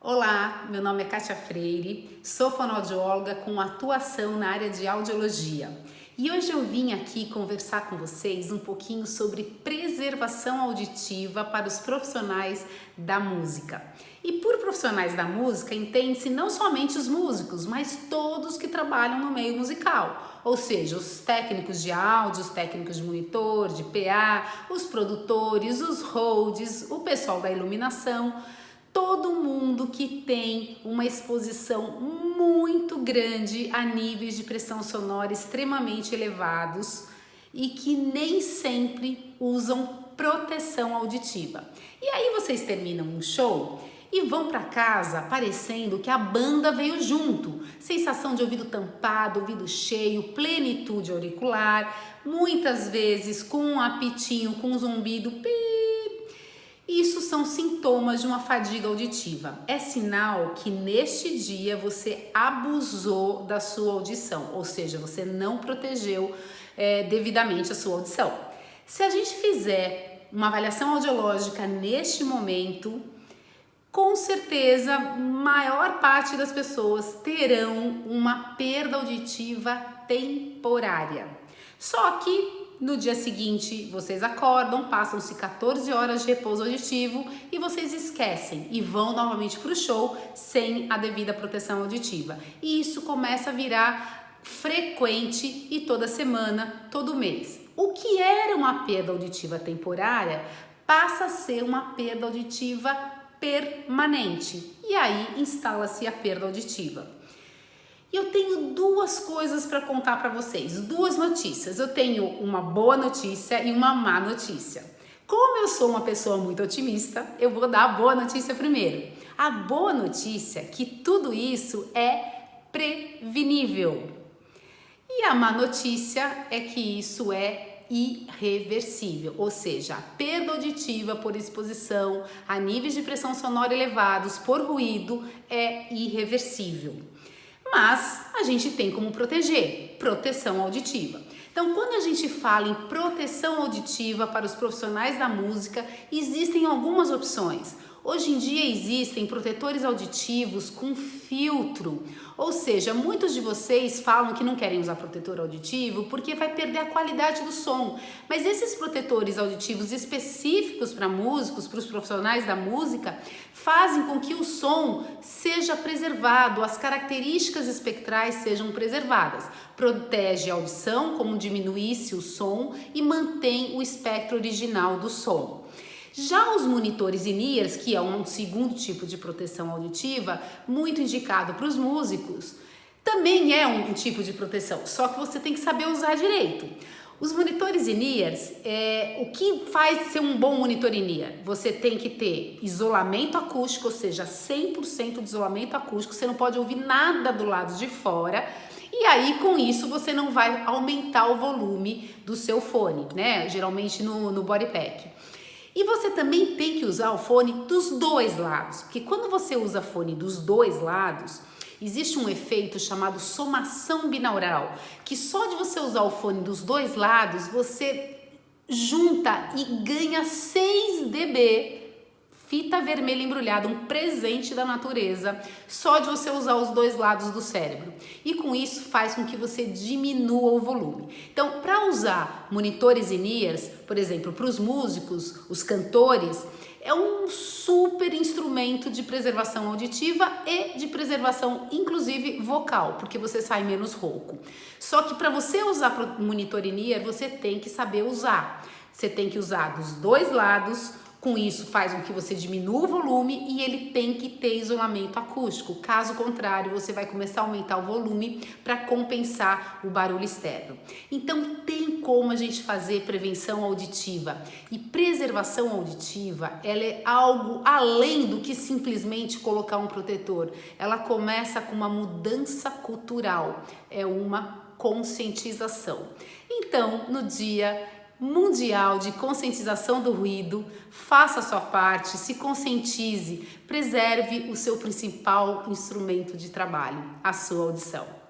Olá, meu nome é Kátia Freire, sou fonoaudióloga com atuação na área de audiologia. E hoje eu vim aqui conversar com vocês um pouquinho sobre preservação auditiva para os profissionais da música. E por profissionais da música, entende-se não somente os músicos, mas todos que trabalham no meio musical. Ou seja, os técnicos de áudio, os técnicos de monitor, de PA, os produtores, os holds, o pessoal da iluminação. Todo mundo que tem uma exposição muito grande a níveis de pressão sonora extremamente elevados e que nem sempre usam proteção auditiva. E aí vocês terminam um show e vão para casa parecendo que a banda veio junto. Sensação de ouvido tampado, ouvido cheio, plenitude auricular, muitas vezes com um apitinho, com um zumbido, Isso são sintomas de uma fadiga auditiva. É sinal que neste dia você abusou da sua audição, ou seja, você não protegeu devidamente a sua audição. Se a gente fizer uma avaliação audiológica neste momento, com certeza, maior parte das pessoas terão uma perda auditiva temporária. Só que no dia seguinte, vocês acordam, passam-se 14 horas de repouso auditivo e vocês esquecem e vão novamente para o show sem a devida proteção auditiva. E isso começa a virar frequente e toda semana, todo mês. O que era uma perda auditiva temporária passa a ser uma perda auditiva permanente. E aí instala-se a perda auditiva. E eu tenho duas coisas para contar para vocês, duas notícias. Eu tenho uma boa notícia e uma má notícia. Como eu sou uma pessoa muito otimista, eu vou dar a boa notícia primeiro. A boa notícia é que tudo isso é prevenível. E a má notícia é que isso é irreversível, ou seja, a perda auditiva por exposição a níveis de pressão sonora elevados por ruído é irreversível. Mas a gente tem como proteger, proteção auditiva. Então, quando a gente fala em proteção auditiva para os profissionais da música, existem algumas opções. Hoje em dia existem protetores auditivos com filtro, ou seja, muitos de vocês falam que não querem usar protetor auditivo porque vai perder a qualidade do som. Mas esses protetores auditivos específicos para músicos, para os profissionais da música, fazem com que o som seja preservado, as características espectrais sejam preservadas. Protege a audição, como diminuísse o som, e mantém o espectro original do som. Já os monitores in-ears, que é um segundo tipo de proteção auditiva, muito indicado para os músicos, também é um tipo de proteção, só que você tem que saber usar direito. Os monitores in-ears, o que faz ser um bom monitor in-ear? Você tem que ter isolamento acústico, ou seja, 100% de isolamento acústico, você não pode ouvir nada do lado de fora. E aí, com isso, você não vai aumentar o volume do seu fone, né? Geralmente no body pack. E você também tem que usar o fone dos dois lados, porque quando você usa fone dos dois lados, existe um efeito chamado somação binaural, que só de você usar o fone dos dois lados, você junta e ganha 6 dB, fita vermelha embrulhada, um presente da natureza, só de você usar os dois lados do cérebro. E com isso faz com que você diminua o volume. Então, para usar monitores in-ears, por exemplo, para os músicos, os cantores, é um super instrumento de preservação auditiva e de preservação, inclusive, vocal, porque você sai menos rouco. Só que para você usar monitor in-ear, você tem que saber usar. Você tem que usar dos dois lados. Com isso faz com que você diminua o volume e ele tem que ter isolamento acústico. Caso contrário, você vai começar a aumentar o volume para compensar o barulho externo. Então tem como a gente fazer prevenção auditiva. E preservação auditiva, ela é algo além do que simplesmente colocar um protetor. Ela começa com uma mudança cultural, é uma conscientização. Então, no Dia Mundial de Conscientização do Ruído, faça a sua parte, se conscientize, preserve o seu principal instrumento de trabalho, a sua audição.